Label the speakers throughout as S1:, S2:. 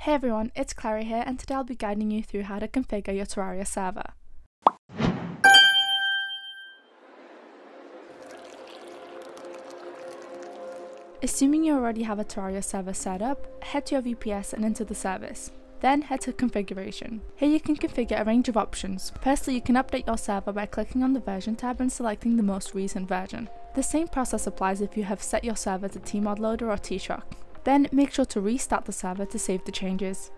S1: Hey everyone, it's Clary here, and today I'll be guiding you through how to configure your Terraria server. Assuming you already have a Terraria server set up, head to your VPS and into the service. Then head to configuration. Here you can configure a range of options. Firstly, you can update your server by clicking on the version tab and selecting the most recent version. The same process applies if you have set your server to tmod loader or tshock. Then make sure to restart the server to save the changes.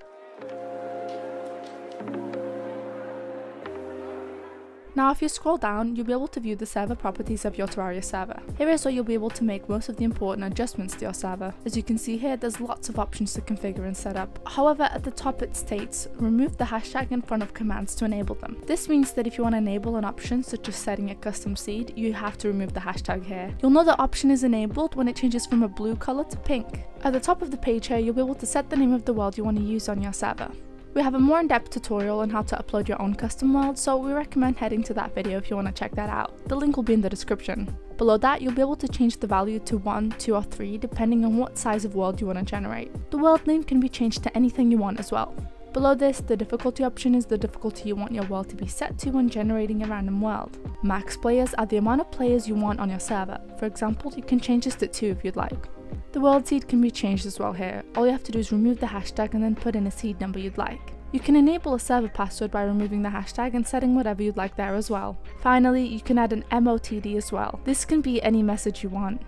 S1: Now if you scroll down, you'll be able to view the server properties of your Terraria server. Here is where you'll be able to make most of the important adjustments to your server. As you can see here, there's lots of options to configure and set up. However, at the top it states, remove the hashtag in front of commands to enable them. This means that if you want to enable an option such as setting a custom seed, you have to remove the hashtag here. You'll know the option is enabled when it changes from a blue color to pink. At the top of the page here, you'll be able to set the name of the world you want to use on your server. We have a more in-depth tutorial on how to upload your own custom world, so we recommend heading to that video if you want to check that out. The link will be in the description. Below that, you'll be able to change the value to 1, 2 or 3 depending on what size of world you want to generate. The world name can be changed to anything you want as well. Below this, the difficulty option is the difficulty you want your world to be set to when generating a random world. Max players are the amount of players you want on your server. For example, you can change this to 2 if you'd like. The world seed can be changed as well here. All you have to do is remove the hashtag and then put in a seed number you'd like. You can enable a server password by removing the hashtag and setting whatever you'd like there as well. Finally, you can add an MOTD as well. This can be any message you want.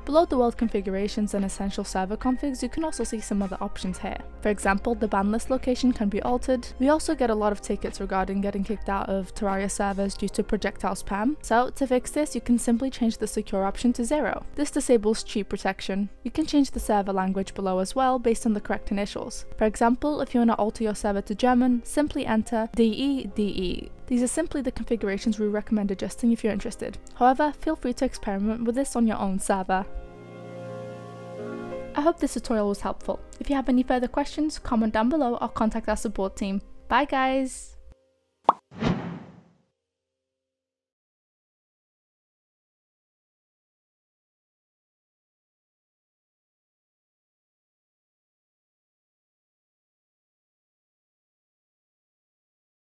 S1: Below the world configurations and essential server configs, you can also see some other options here. For example, the ban list location can be altered. We also get a lot of tickets regarding getting kicked out of Terraria servers due to projectile spam. So to fix this, you can simply change the secure option to 0. This disables cheat protection. You can change the server language below as well based on the correct initials. For example, if you want to alter your server to German, simply enter DE. These are simply the configurations we recommend adjusting if you're interested. However, feel free to experiment with this on your own server. I hope this tutorial was helpful. If you have any further questions, comment down below or contact our support team. Bye guys!